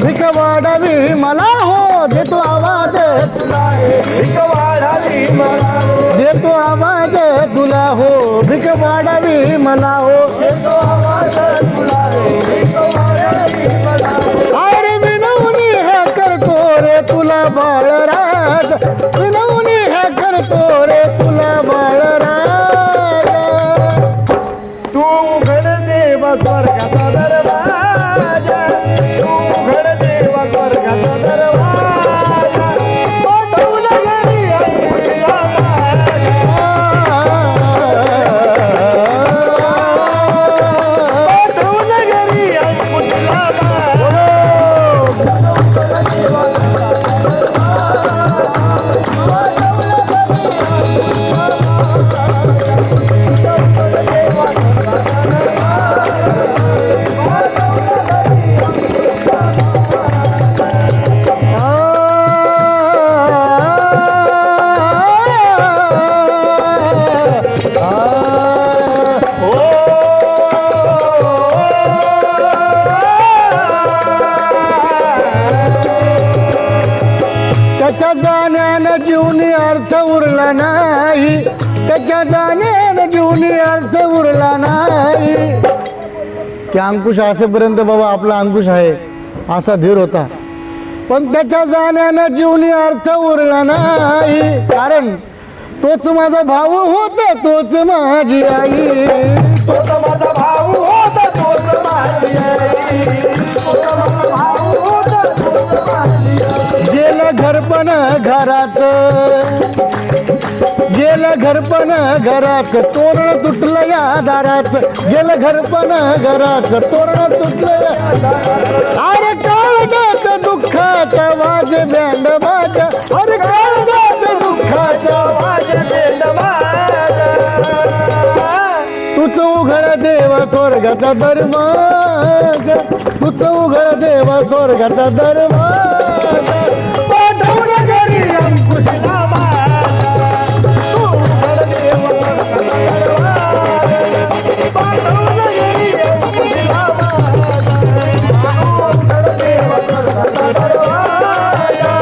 भिक वाढावी मला हो देतो आवाज तुला भिक वाढावी मला देतो आवाज तुला हो भिक वाढावी मला हो देतो आवाज तुला भिक वाढावी मला अरे विनवणी हे करतो रे तुला बाळराज विनवणी हे करतो रे तुला बाळराज तू उघड देव स्वर्गाचा दरवाजा तू उघड देव स्वर्गाचा दरवाजा पाठवला घरी आईला पाठवला घरी आईला त्याच्या जाण्यानं जीवनी अर्थ उरला नाही त्याच्या जाण्यानं जीवनी अर्थ उरला नाही की अंकुश असेपर्यंत बाबा आपला अंकुश आहे असा धीर होता पण त्याच्या जाण्यानं जीवनी अर्थ उरला नाही कारण तोच माझा भाऊ होता तोच माझी आई तोच माझा भाऊ होता तोच माझी आई गेलं घरपण घरात गेलं घरपण घरात तोरण तुटलं या दारात गेलं घरपण घरात तोरण तुटलं या दारात अरे काळजात दुःखाचा वाज बँड बाजा अरे काळजात दुःखाचा वाज बँड बाजा तूच उघड देव स्वर्गाचा दरवाजा तूच उघड देव स्वर्गाचा दरवाजा पाठवला घरी अंकुशला तू उघड देव स्वर्गाचा दरवाजा पाठवला घरी अंकुशला उघड देव स्वर्गाचा दरवाजा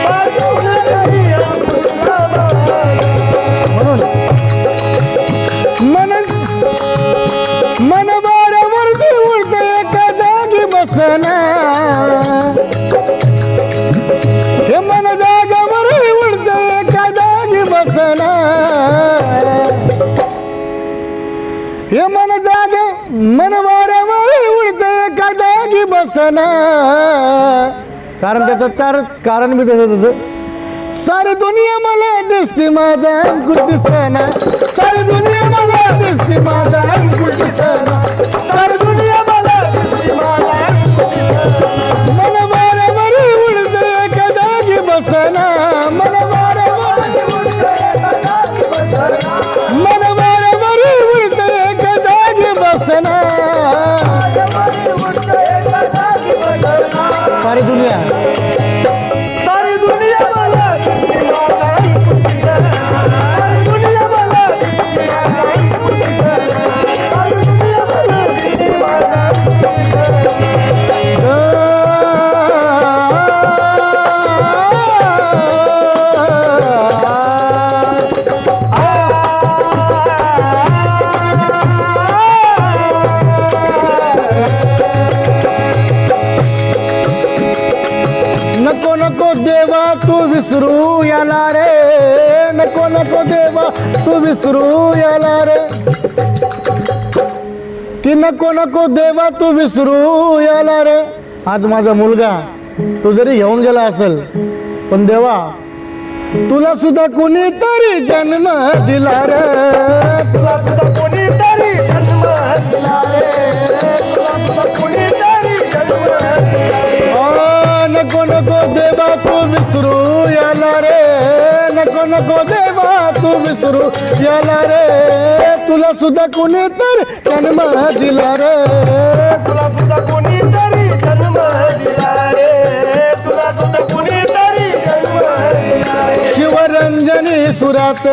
पाठवला घरी अंकुशला म्हणून मन वाऱ्यावरती उडत एका जागी बसना हे मन जागावर उडत एका जागी बसना हे मन वाऱ्यावर उडत एका जागी बसना कारण त्याचं कारण बी तसं सारी दुनिया मला दिसते माझा अंकुश दिसना सारी दुनिया मला दिसते माझा अंकुश दिसना सारी दुनिया मला दिसते माझा अंकुश दिसना मन वाऱ्यावर उडत एका जागी बसना मन वाऱ्यावर उडत एका जागी बसना मन वाऱ्यावर उडत एका जागी बसना सारी दुनिया देवा तू विसरू याला रे नको नको देवा तू विसरू याला रे की नको नको देवा तू विसरू याला रे आज माझा मुलगा तू जरी घेऊन गेला असेल पण देवा तुला सुद्धा कोणीतरी जन्म दिला रे तुला सुद्धा कोणीतरी जन्म दिला रे तुला सुद्धा कोणीतरी जन्म दिला नको नको देवा तू विसरू याला रे नको नको देवा तू विसरू याला रे तुला सुद्धा कोणीतरी जन्म दिला रे तुला सुद्धा कोणीतरी जन्म दिला रे तुला सुद्धा कोणीतरी जन्म दिला रे शिवरंजनी सुरात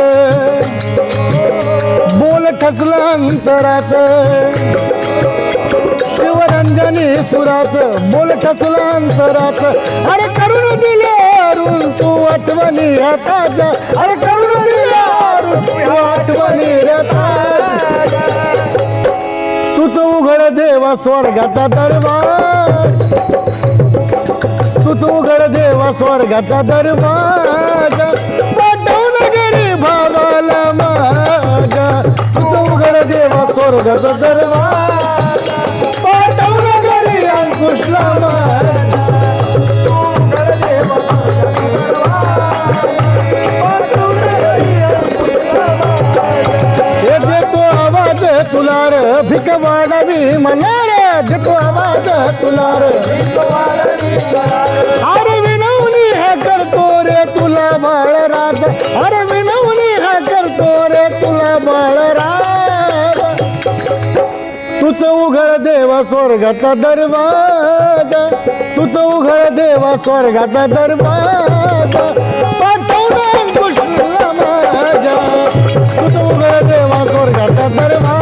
बोल ठसला अंतरात शिवरंजनी अंजनी सुरात बोल ठसला अंतरात अरे करून दिल्यावरून तू आठवणी ताजा अरे करून दिल्यावरून तू आठवणी ताजा तूच उघड देवा स्वर्गाचा दरवाजा तूच उघड देवा स्वर्गाचा दरवाजा पाठवून घरी भावाला माझ्या तूच उघड देवा स्वर्गाचा दरवाजा पाठवून घरी अंकुशला माझ्या तुलार भिक वाढावी मला रे देतो आवाज तुलार अरे विनवणी हे करतो रे तुला बाळ राज अरे विनवणी हे करतो रे तुला बाळ राज तुझ उघड देवा स्वर्गाचा दरवाजा तुझ उघड देवा स्वर्गाचा दरवाजा पाठवून अंकुशला माझ्या तुझ उघड देवा स्वर्गाचा दरवाजा